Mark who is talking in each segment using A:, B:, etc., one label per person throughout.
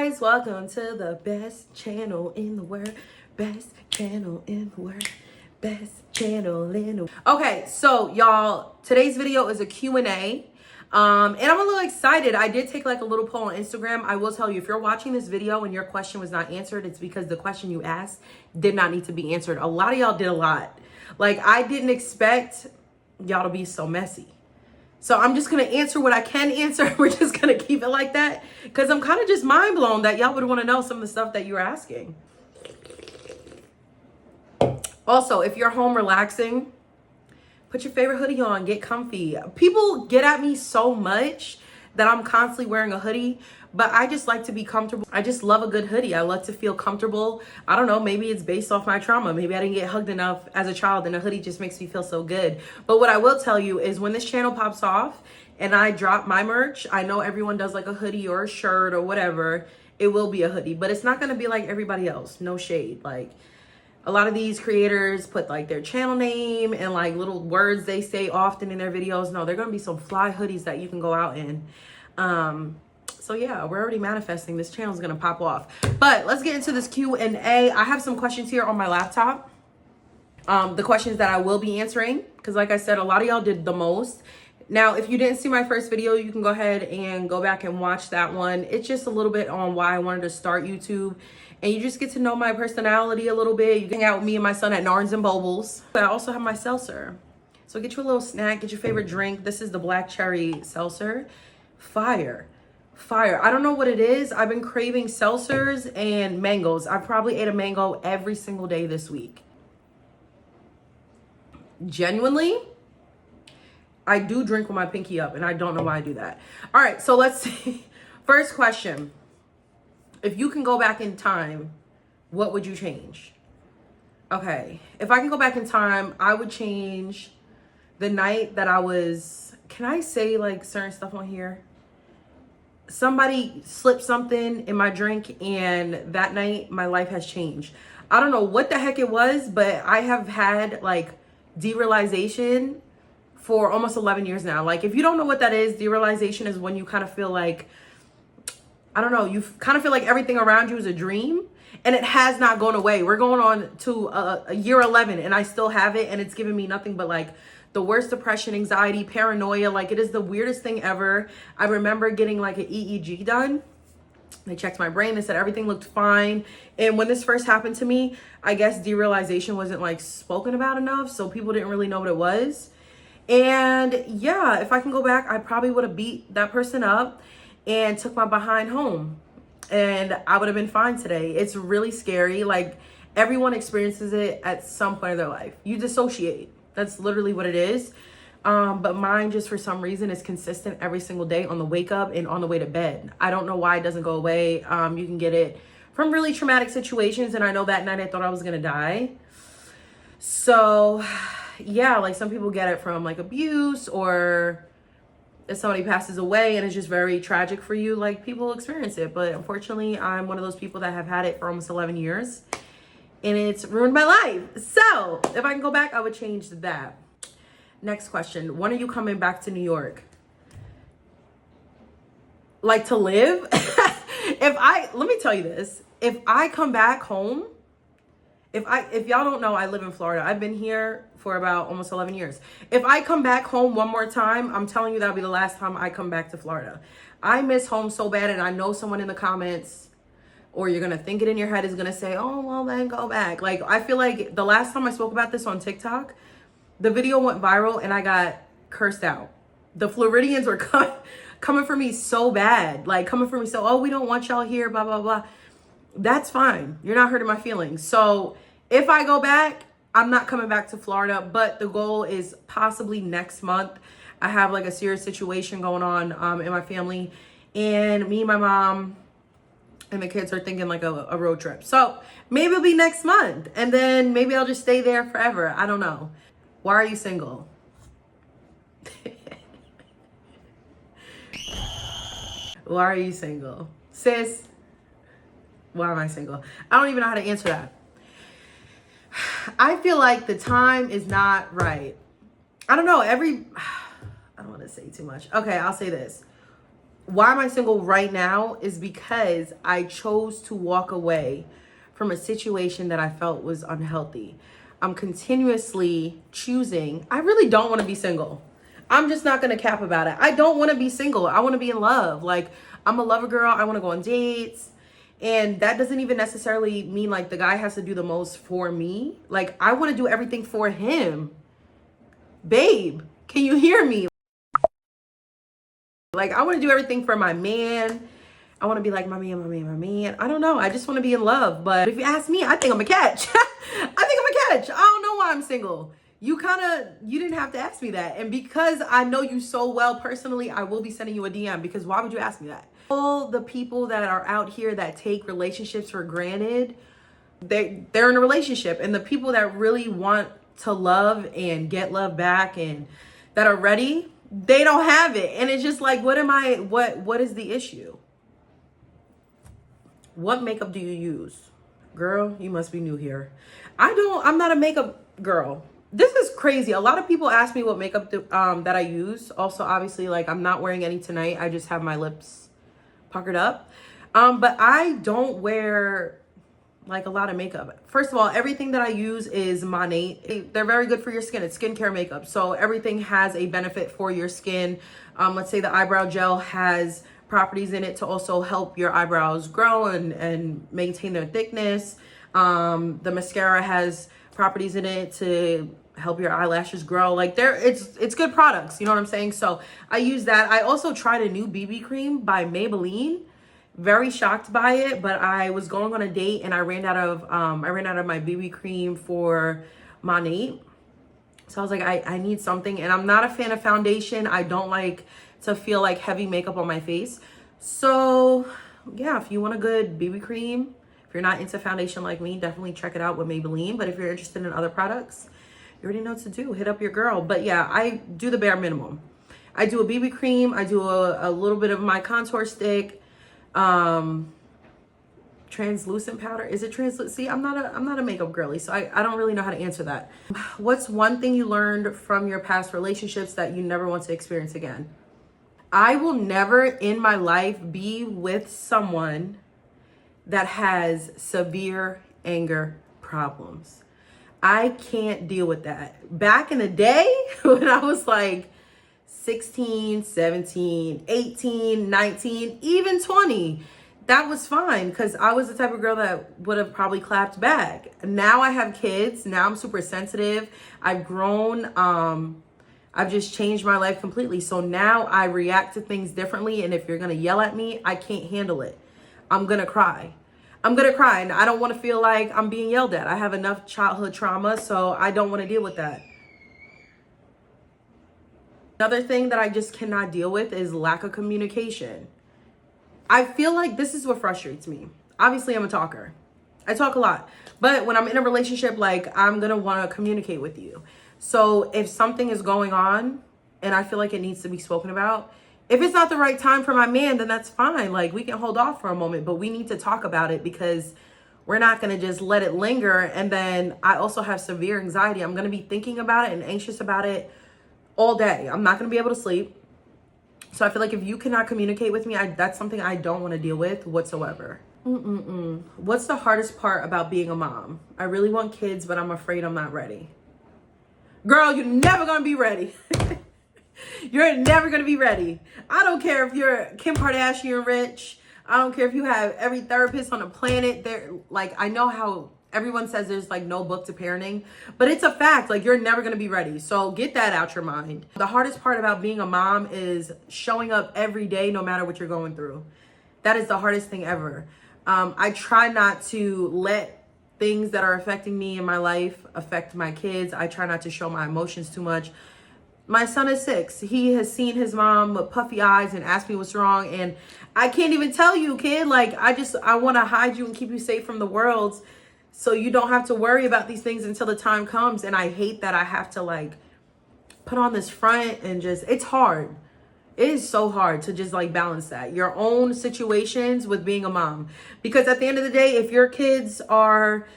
A: guys, welcome to the best channel in the world. Best channel in the world. Best channel in the world. Okay, so y'all, today's video is a Q&A. And I'm a little excited. I did take like a little poll on Instagram. I will tell you, if you're watching this video and your question was not answered, it's because the question you asked did not need to be answered. A lot of y'all did a lot. Like, I didn't expect y'all to be so messy. So I'm just going to answer what I can answer. We're just going to keep it like that because I'm kind of just mind blown that y'all would want to know some of the stuff that you're asking. Also, if you're home relaxing, put your favorite hoodie on, get comfy. People get at me so much that I'm constantly wearing a hoodie, but I just like to be comfortable. I just love a good hoodie. I love to feel comfortable. I don't know, maybe it's based off my trauma. Maybe I didn't get hugged enough as a child and a hoodie just makes me feel so good. But what I will tell you is when this channel pops off and I drop my merch, I know everyone does like a hoodie or a shirt or whatever. It will be a hoodie, but it's not gonna be like everybody else. No shade. Like, a lot of these creators put like their channel name and like little words they say often in their videos. No, they're gonna be some fly hoodies that you can go out in. So yeah, we're already manifesting. This channel is gonna pop off. But let's get into this Q&A. I have some questions here on my laptop. The questions that I will be answering, because like I said, a lot of y'all did the most. Now, if you didn't see my first video, you can go ahead and go back and watch that one. It's just a little bit on why I wanted to start YouTube. And you just get to know my personality a little bit. You can hang out with me and my son at Narns and Bobles. But I also have my seltzer. So get you a little snack, get your favorite drink. This is the black cherry seltzer. Fire. Fire. I don't know what it is. I've been craving seltzers and mangoes. I probably ate a mango every single day this week. Genuinely, I do drink with my pinky up, and I don't know why I do that. All right, so let's see. First question. If you can go back in time, what would you change? Okay, if I can go back in time, I would change the night that I was, can I say like certain stuff on here? Somebody slipped something in my drink and that night my life has changed. I don't know what the heck it was, but I have had like derealization for almost 11 years now. Like, if you don't know what that is, derealization is when you kind of feel like, I don't know, you kind of feel like everything around you is a dream and it has not gone away. We're going on to a year 11 and I still have it, and it's giving me nothing but like the worst depression, anxiety, paranoia. Like, it is the weirdest thing ever. I remember getting like an EEG done. They checked my brain. They said everything looked fine. And when this first happened to me, I guess derealization wasn't like spoken about enough, so people didn't really know what it was. And yeah, if I can go back, I probably would have beat that person up and took my behind home, and I would have been fine today. It's really scary. Like, everyone experiences it at some point of their life. You dissociate. That's literally what it is. But mine, just for some reason, is consistent every single day on the wake up and on the way to bed. I don't know why it doesn't go away. You can get it from really traumatic situations. And I know that night I thought I was going to die. So yeah, like some people get it from like abuse, or if somebody passes away and it's just very tragic for you, like people experience it. But unfortunately, I'm one of those people that have had it for almost 11 years and it's ruined my life. So if I can go back, I would change that. Next question. When are you coming back to New York? Like, to live? Let me tell you this. If I come back home, if y'all don't know, I live in Florida. I've been here for about almost 11 years. If I come back home one more time, I'm telling you that'll be the last time I come back to Florida. I miss home so bad, and I know someone in the comments, or you're going to think it in your head, is going to say, oh, well, then go back. Like, I feel like the last time I spoke about this on TikTok, the video went viral and I got cursed out. The Floridians were coming for me so bad. Like, coming for me so, oh, we don't want y'all here, blah, blah, blah. That's fine. You're not hurting my feelings. So if I go back, I'm not coming back to Florida, but the goal is possibly next month. I have like a serious situation going on in my family, and me and my mom and the kids are thinking like a road trip. So maybe it'll be next month, and then maybe I'll just stay there forever. I don't know. Why are you single? Why are you single? Sis, why am I single? I don't even know how to answer that. I feel like the time is not right. I don't know. I don't want to say too much. Okay, I'll say this. why am I single right now is because I chose to walk away from a situation that I felt was unhealthy. I'm continuously choosing. I really don't want to be single. I'm just not going to cap about it. I don't want to be single. I want to be in love. Like, I'm a lover girl. I want to go on dates. And that doesn't even necessarily mean like the guy has to do the most for me. Like, I want to do everything for him. Babe, can you hear me? Like, I want to do everything for my man. I want to be like, my man, my man, my man. I don't know. I just want to be in love. But if you ask me, I think I'm a catch. I think I'm a catch. I don't know why I'm single. You didn't have to ask me that. And because I know you so well personally, I will be sending you a DM, because why would you ask me that? All the people that are out here that take relationships for granted, they're in a relationship. And the people that really want to love and get love back and that are ready, they don't have it. And it's just like, what is the issue? What makeup do you use? Girl, you must be new here. I'm not a makeup girl. This is crazy. A lot of people ask me what makeup that I use. Also, obviously, like, I'm not wearing any tonight. I just have my lips puckered up. But I don't wear like a lot of makeup. First of all, everything that I use is Monat. They're very good for your skin. It's skincare makeup. So everything has a benefit for your skin. Let's say the eyebrow gel has properties in it to also help your eyebrows grow and maintain their thickness. The mascara has properties in it to help your eyelashes grow. Like, it's good products, you know what I'm saying? So I use that. I also tried a new BB cream by Maybelline. Very shocked by it, but I was going on a date and I ran out of my BB cream for Monat. So I was like, I need something, and I'm not a fan of foundation. I don't like to feel like heavy makeup on my face. So yeah, if you want a good BB cream, if you're not into foundation like me, definitely check it out with Maybelline. But if you're interested in other products, you already know what to do. Hit up your girl. But yeah, I do the bare minimum. I do a BB cream. I do a little bit of my contour stick. Translucent powder. Is it translucent? See, I'm not a makeup girly, so I don't really know how to answer that. What's one thing you learned from your past relationships that you never want to experience again? I will never in my life be with someone that has severe anger problems. I can't deal with that. Back in the day when I was like 16, 17, 18, 19, even 20, that was fine, because I was the type of girl that would have probably clapped back. Now I have kids. Now I'm super sensitive. I've grown. I've just changed my life completely. So now I react to things differently. And if you're going to yell at me, I can't handle it. I'm going to cry. And I don't want to feel like I'm being yelled at. I have enough childhood trauma, so I don't want to deal with that. Another thing that I just cannot deal with is lack of communication. I feel like this is what frustrates me. Obviously, I'm a talker. I talk a lot. But when I'm in a relationship, like, I'm going to want to communicate with you. So if something is going on and I feel like it needs to be spoken about, if it's not the right time for my man, then that's fine. Like, we can hold off for a moment, but we need to talk about it, because we're not going to just let it linger. And then I also have severe anxiety. I'm going to be thinking about it and anxious about it all day. I'm not going to be able to sleep. So I feel like if you cannot communicate with me, that's something I don't want to deal with whatsoever. What's the hardest part about being a mom? I really want kids, but I'm afraid I'm not ready. Girl, you're never going to be ready. You're never going to be ready. I don't care if you're Kim Kardashian rich. I don't care if you have every therapist on the planet. I know how everyone says there's like no book to parenting, but it's a fact. Like, you're never going to be ready. So get that out your mind. The hardest part about being a mom is showing up every day, no matter what you're going through. That is the hardest thing ever. I try not to let things that are affecting me in my life affect my kids. I try not to show my emotions too much. My son is 6. He has seen his mom with puffy eyes and asked me what's wrong. And I can't even tell you, kid. Like, I want to hide you and keep you safe from the world, so you don't have to worry about these things until the time comes. And I hate that I have to like put on this front and it's hard. It is so hard to just like balance that, your own situations with being a mom. Because at the end of the day, if your kids are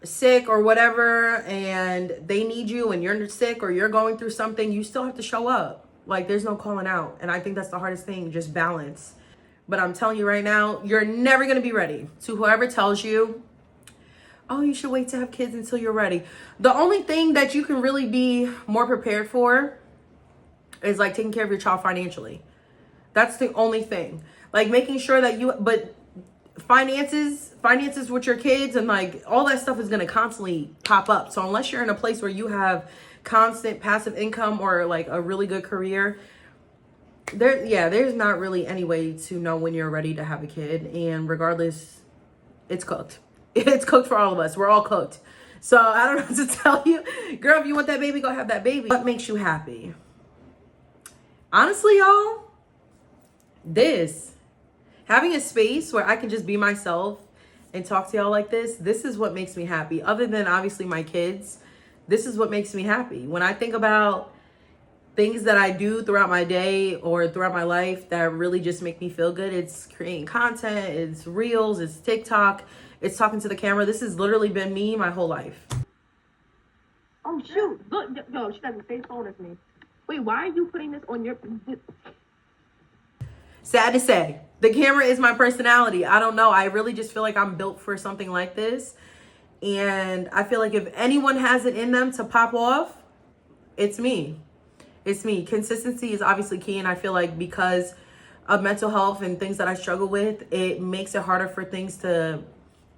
A: sick or whatever and they need you and you're sick or you're going through something, you still have to show up. Like, there's no calling out. And I think that's the hardest thing, just balance. But I'm telling you right now, you're never going to be ready. To whoever tells you, oh, you should wait to have kids until you're ready. The only thing that you can really be more prepared for is like taking care of your child financially. That's the only thing. Like making sure that but finances with your kids and like all that stuff is going to constantly pop up. So unless you're in a place where you have constant passive income or like a really good career, there's not really any way to know when you're ready to have a kid. And regardless, it's cooked. It's cooked for all of us. We're all cooked. So I don't know what to tell you. Girl, if you want that baby, go have that baby. What makes you happy? Honestly, y'all, having a space where I can just be myself and talk to y'all like this is what makes me happy. Other than obviously my kids, this is what makes me happy. When I think about things that I do throughout my day or throughout my life that really just make me feel good, it's creating content, it's reels, it's TikTok, it's talking to the camera. This has literally been me my whole life. Oh shoot, look, yo, she got the same phone as me. Wait, why are you putting this on your... Sad to say, the camera is my personality. I don't know. I really just feel like I'm built for something like this. And I feel like if anyone has it in them to pop off, it's me. It's me. Consistency is obviously key. And I feel like because of mental health and things that I struggle with, it makes it harder for things to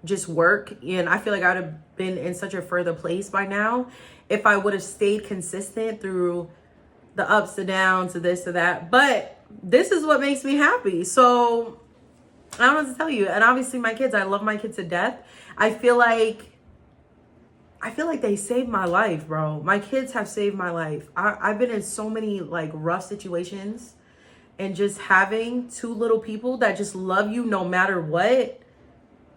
A: just work. And I feel like I would have been in such a further place by now if I would have stayed consistent through the ups, the downs, to this, to that. But this is what makes me happy. So I don't know what to tell you. And obviously my kids, I love my kids to death. I feel like they saved my life, bro. My kids have saved my life. I've been in so many like rough situations, and just having two little people that just love you no matter what,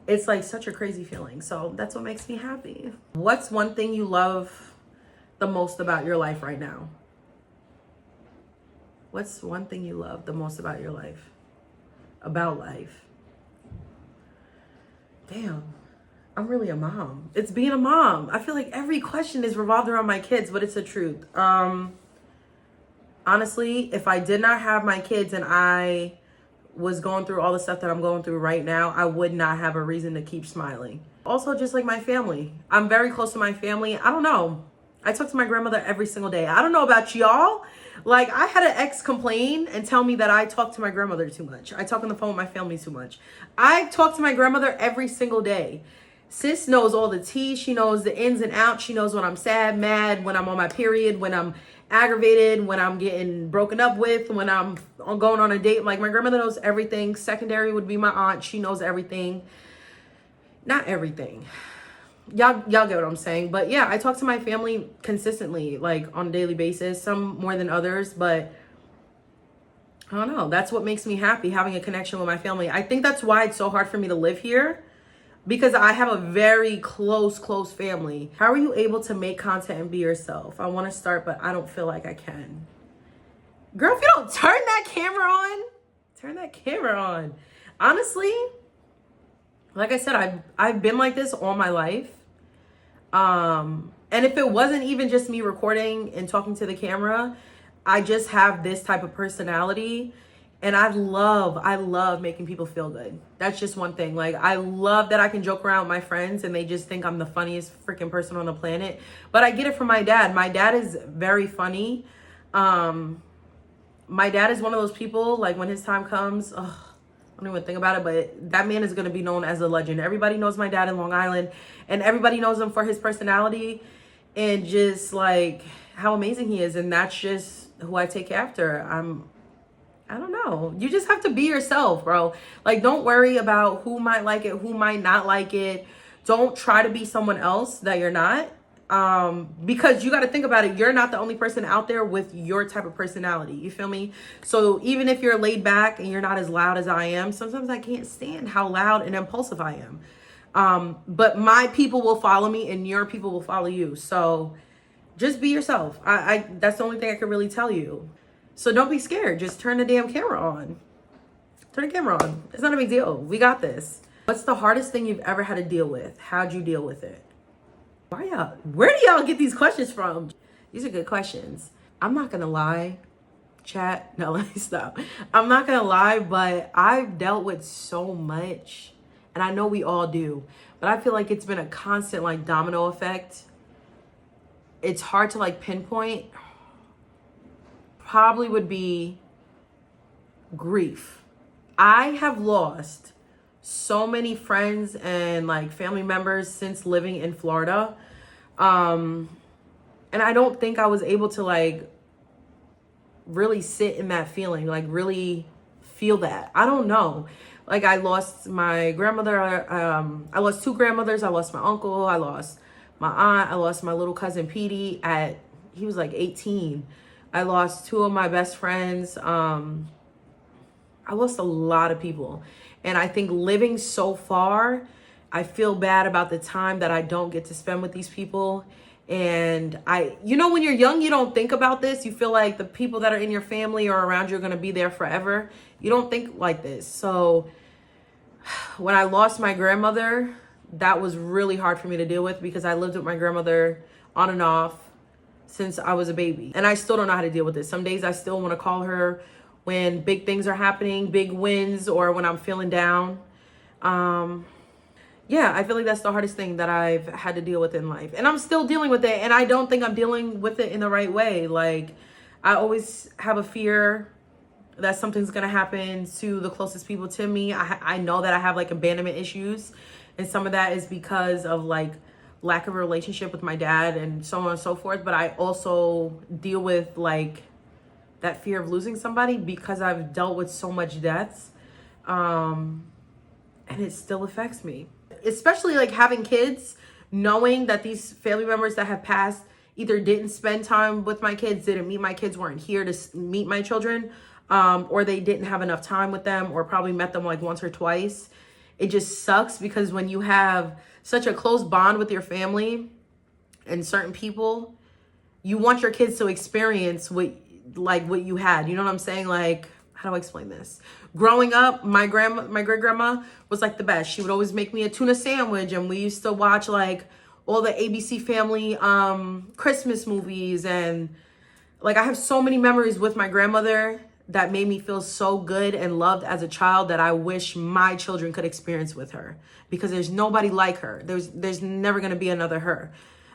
A: it's like such a crazy feeling. So that's what makes me happy. What's one thing you love the most about your life right now? What's one thing you love the most about your life? About life? Damn, I'm really a mom. It's being a mom. I feel like every question is revolved around my kids, but it's the truth. Honestly, if I did not have my kids and I was going through all the stuff that I'm going through right now, I would not have a reason to keep smiling. Also, just like my family. I'm very close to my family. I don't know. I talk to my grandmother every single day. I don't know about y'all. Like, I had an ex complain and tell me that I talk to my grandmother too much. I talk on the phone with my family too much. I talk to my grandmother every single day. Sis knows all the tea. She knows the ins and outs. She knows when I'm sad, mad, when I'm on my period, when I'm aggravated, when I'm getting broken up with, when I'm going on a date. Like, my grandmother knows everything. Secondary would be my aunt. She knows everything. Not everything. Y'all get what I'm saying. But yeah, I talk to my family consistently, like on a daily basis, some more than others, but I don't know. That's what makes me happy, having a connection with my family. I think that's why it's so hard for me to live here, because I have a very close family. How are you able to make content and be yourself? I want to start, but I don't feel like I can. Girl, if you don't turn that camera on. Honestly, like I said, I've been like this all my life. And if it wasn't even just me recording and talking to the camera, I just have this type of personality, and I love making people feel good. That's just one thing. Like, I love that I can joke around with my friends and they just think I'm the funniest freaking person on the planet. But I get it from my dad. My dad is very funny. My dad is one of those people, like, when his time comes, I don't even think about it, but that man is going to be known as a legend. Everybody knows my dad in Long Island, and everybody knows him for his personality and just like how amazing he is. And that's just who I take after. I don't know. You just have to be yourself, bro. Like, don't worry about who might like it, who might not like it. Don't try to be someone else that you're not. Because you got to think about it. You're not the only person out there with your type of personality. You feel me? So even if you're laid back and you're not as loud as I am, sometimes I can't stand how loud and impulsive I am. But my people will follow me and your people will follow you. So just be yourself. That's the only thing I can really tell you. So don't be scared. Just turn the damn camera on. Turn the camera on. It's not a big deal. We got this. What's the hardest thing you've ever had to deal with? How'd you deal with it? Where do y'all get these questions from? These are good questions. I'm not gonna lie. chat. No, let me stop. I'm not gonna lie, but I've dealt with so much, and I know we all do, but I feel like it's been a constant like domino effect. It's hard to like pinpoint. Probably would be grief. I have lost so many friends and like family members since living in Florida. And I don't think I was able to like really sit in that feeling, like really feel that. I don't know. Like I lost my grandmother. I lost two grandmothers. I lost my uncle. I lost my aunt. I lost my little cousin Petey he was like 18. I lost two of my best friends. I lost a lot of people. And I think living so far, I feel bad about the time that I don't get to spend with these people. And when you're young, you don't think about this. You feel like the people that are in your family or around you are going to be there forever. You don't think like this. So when I lost my grandmother, that was really hard for me to deal with because I lived with my grandmother on and off since I was a baby. And I still don't know how to deal with it. Some days I still want to call her when big things are happening, big wins, or when I'm feeling down. Yeah, I feel like that's the hardest thing that I've had to deal with in life. And I'm still dealing with it. And I don't think I'm dealing with it in the right way. Like, I always have a fear that something's going to happen to the closest people to me. I know that I have like abandonment issues. And some of that is because of like lack of a relationship with my dad and so on and so forth. But I also deal with like that fear of losing somebody because I've dealt with so much deaths. And it still affects me. Especially like having kids, knowing that these family members that have passed either didn't spend time with my kids, didn't meet my kids, weren't here to meet my children, or they didn't have enough time with them, or probably met them like once or twice. It just sucks because when you have such a close bond with your family and certain people, you want your kids to experience what you had. You know what I'm saying? Like, how do I explain this? Growing up, my great grandma was like the best. She would always make me a tuna sandwich, and we used to watch like all the ABC Family Christmas movies, and like I have so many memories with my grandmother that made me feel so good and loved as a child that I wish my children could experience with her, because there's nobody like her. There's never gonna be another her.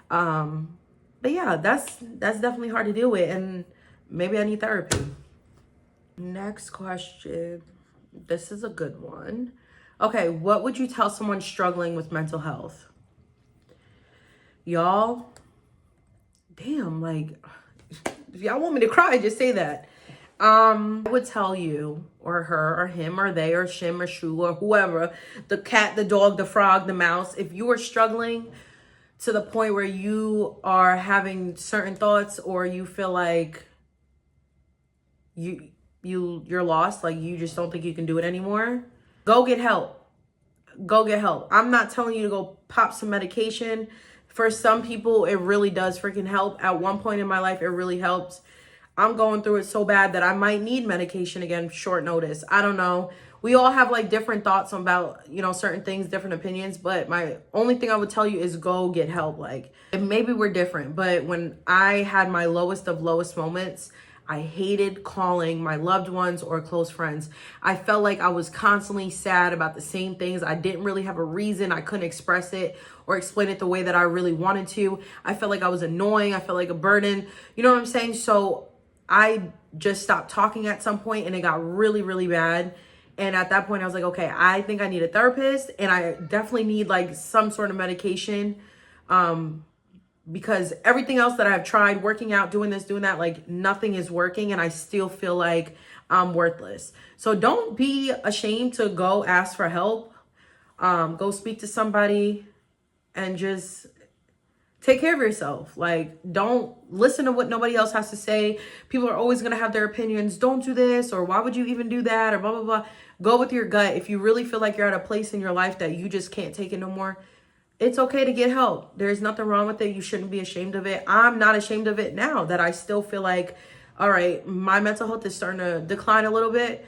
A: But yeah, that's definitely hard to deal with, and maybe I need therapy. Next question. This is a good one. Okay, what would you tell someone struggling with mental health? Y'all, damn, like, if y'all want me to cry, just say that. I would tell you, or her, or him, or they, or shim, or shoo, or whoever, the cat, the dog, the frog, the mouse, if you are struggling to the point where you are having certain thoughts, or you feel like you're lost, like you just don't think you can do it anymore, go get help. Go get help. I'm not telling you to go pop some medication. For some people, it really does freaking help. At one point in my life, it really helped. I'm going through it so bad that I might need medication again, short notice. I don't know. We all have like different thoughts about, certain things, different opinions. But my only thing I would tell you is go get help. Like, and maybe we're different, but when I had my lowest of lowest moments, I hated calling my loved ones or close friends. I felt like I was constantly sad about the same things. I didn't really have a reason. I couldn't express it or explain it the way that I really wanted to. I felt like I was annoying. I felt like a burden. You know what I'm saying? So I just stopped talking at some point, and it got really, really bad. And at that point, I was like, okay, I think I need a therapist, and I definitely need like some sort of medication. Because everything else that I've tried, working out, doing this, doing that, like nothing is working, and I still feel like I'm worthless. So don't be ashamed to go ask for help. Go speak to somebody and just take care of yourself. Like, don't listen to what nobody else has to say. People are always going to have their opinions. Don't do this, or why would you even do that, or blah, blah, blah. Go with your gut. If you really feel like you're at a place in your life that you just can't take it no more, it's okay to get help. There's nothing wrong with it. You shouldn't be ashamed of it. I'm not ashamed of it now that I still feel like, all right, my mental health is starting to decline a little bit.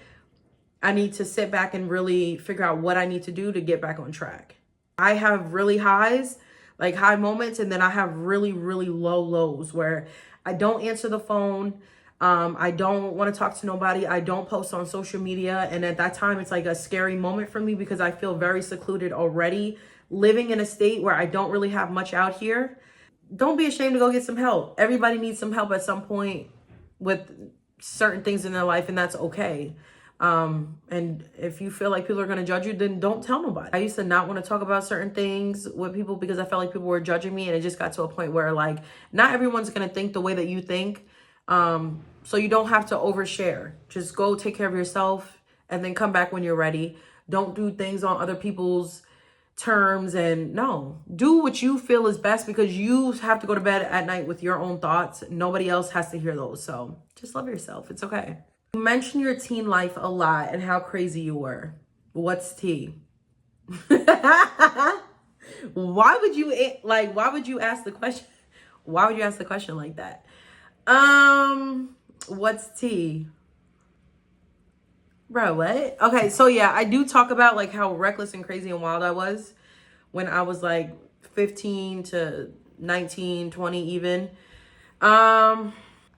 A: I need to sit back and really figure out what I need to do to get back on track. I have really highs, like high moments, and then I have really, really low lows where I don't answer the phone. I don't want to talk to nobody. I don't post on social media. And at that time, it's like a scary moment for me because I feel very secluded already, living in a state where I don't really have much out here. Don't be ashamed to go get some help. Everybody needs some help at some point with certain things in their life, and that's okay. And if you feel like people are going to judge you, then don't tell nobody. I used to not want to talk about certain things with people because I felt like people were judging me, and it just got to a point where like not everyone's going to think the way that you think. So you don't have to overshare. Just go take care of yourself and then come back when you're ready. Don't do things on other people's terms, and no, do what you feel is best because you have to go to bed at night with your own thoughts. Nobody else has to hear those. So just love yourself. It's okay. You mentioned your teen life a lot and how crazy you were. What's tea? Why would you ask the question? Why would you ask the question like that? What's tea? Bro, what? Okay, so yeah, I do talk about like how reckless and crazy and wild I was when I was like 15 to 19, 20 even.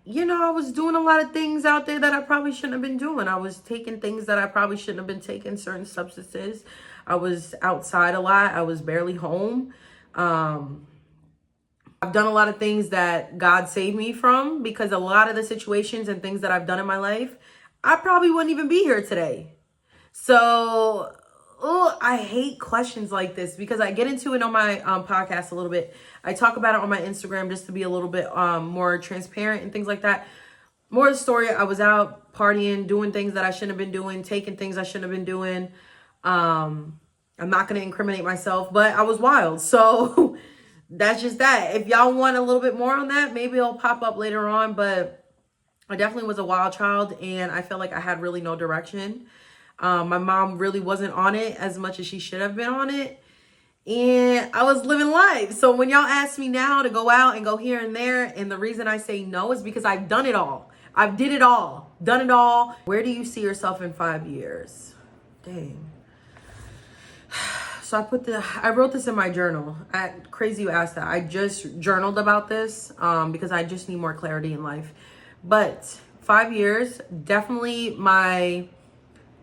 A: You know, I was doing a lot of things out there that I probably shouldn't have been doing. I was taking things that I probably shouldn't have been taking, certain substances. I was outside a lot. I was barely home. I've done a lot of things that God saved me from because a lot of the situations and things that I've done in my life, I probably wouldn't even be here today. So, I hate questions like this because I get into it on my podcast a little bit. I talk about it on my Instagram just to be a little bit more transparent and things like that. More of the story, I was out partying, doing things that I shouldn't have been doing, taking things I shouldn't have been doing. I'm not going to incriminate myself, but I was wild. So that's just that. If y'all want a little bit more on that, maybe it'll pop up later on. But I definitely was a wild child, and I felt like I had really no direction. My mom really wasn't on it as much as she should have been on it. And I was living life. So when y'all ask me now to go out and go here and there, and the reason I say no is because I've done it all. I've did it all, done it all. Where do you see yourself in 5 years? Dang. So I wrote this in my journal. Crazy you asked that. I just journaled about this because I just need more clarity in life. But 5 years, definitely my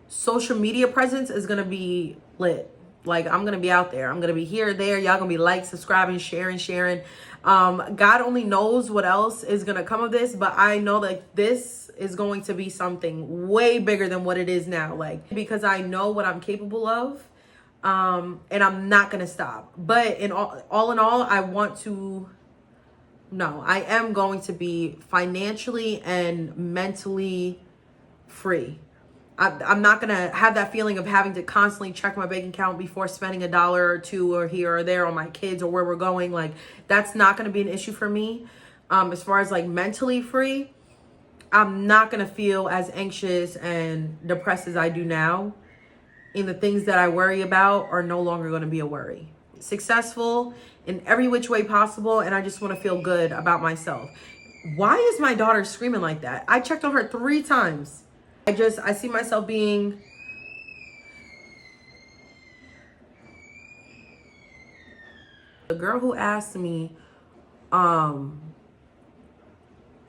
A: social media presence is going to be lit. Like, I'm going to be out there. I'm going to be here, there. Y'all going to be like, subscribing, sharing. God only knows what else is going to come of this. But I know that this is going to be something way bigger than what it is now. Like, because I know what I'm capable of. And I'm not going to stop. But in all in all, I am going to be financially and mentally free. I'm not going to have that feeling of having to constantly check my bank account before spending $1 or $2 or here or there on my kids or where we're going. Like, that's not going to be an issue for me. As far as like mentally free, I'm not going to feel as anxious and depressed as I do now. And the things that I worry about are no longer going to be a worry. Successful in every which way possible. And I just want to feel good about myself. Why is my daughter screaming like that? I checked on her 3 times. I see myself being the girl who asked me, how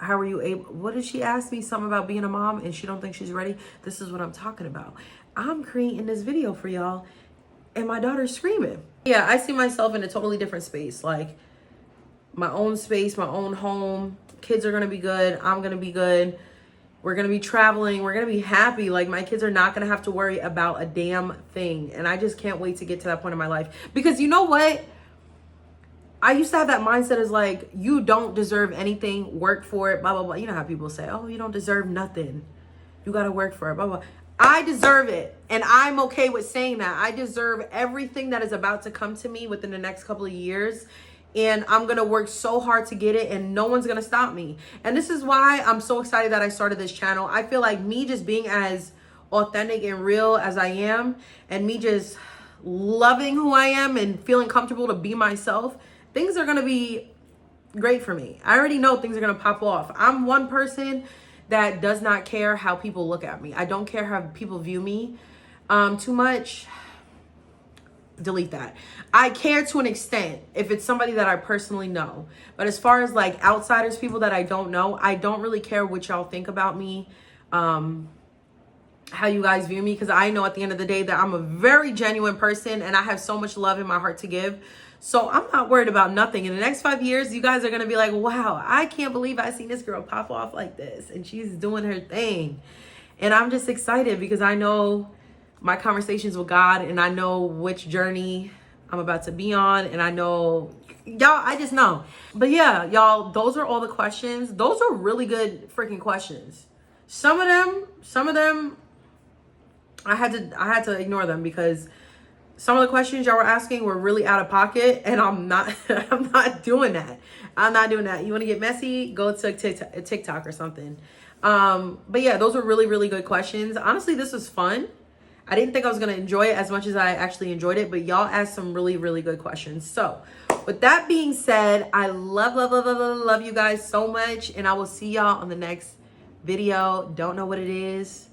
A: are you able, what did she ask me? Something about being a mom and she don't think she's ready. This is what I'm talking about. I'm creating this video for y'all and my daughter's screaming. Yeah, I see myself in a totally different space. Like my own space, my own home. Kids are going to be good. I'm going to be good. We're going to be traveling. We're going to be happy. Like my kids are not going to have to worry about a damn thing. And I just can't wait to get to that point in my life. Because you know what? I used to have that mindset as like, you don't deserve anything. Work for it. Blah, blah, blah. You know how people say, oh, you don't deserve nothing. You got to work for it. Blah, blah. I deserve it. And I'm okay with saying that. I deserve everything that is about to come to me within the next couple of years. And I'm going to work so hard to get it and no one's going to stop me. And this is why I'm so excited that I started this channel. I feel like me just being as authentic and real as I am and me just loving who I am and feeling comfortable to be myself, things are going to be great for me. I already know things are going to pop off. I'm one person that does not care how people look at me. I don't care how people view me too much. delete that. I care to an extent if it's somebody that I personally know. But as far as like outsiders, people that I don't know, I don't really care what y'all think about me. How you guys view me, because I know at the end of the day that I'm a very genuine person and I have so much love in my heart to give. So I'm not worried about nothing. In the next 5 years, you guys are going to be like, wow, I can't believe I seen this girl pop off like this and she's doing her thing. And I'm just excited because I know my conversations with God and I know which journey I'm about to be on, and I know y'all, I just know. But yeah, y'all, those are all the questions. Those are really good freaking questions. Some of them I had to ignore them because some of the questions y'all were asking were really out of pocket, and I'm not I'm not doing that. I'm not doing that. You want to get messy? Go to TikTok or something. But yeah, those were really, really good questions. Honestly, this was fun. I didn't think I was going to enjoy it as much as I actually enjoyed it, but y'all asked some really, really good questions. So with that being said, I love you guys so much, and I will see y'all on the next video. Don't know what it is.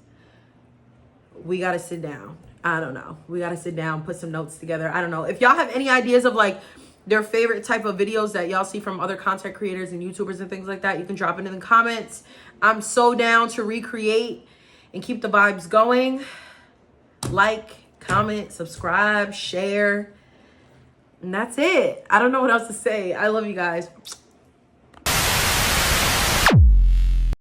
A: We got to sit down. I don't know. We got to sit down, put some notes together. I don't know. If y'all have any ideas of like their favorite type of videos that y'all see from other content creators and YouTubers and things like that, you can drop it in the comments. I'm so down to recreate and keep the vibes going. Like, comment, subscribe, share. And that's it. I don't know what else to say. I love you guys.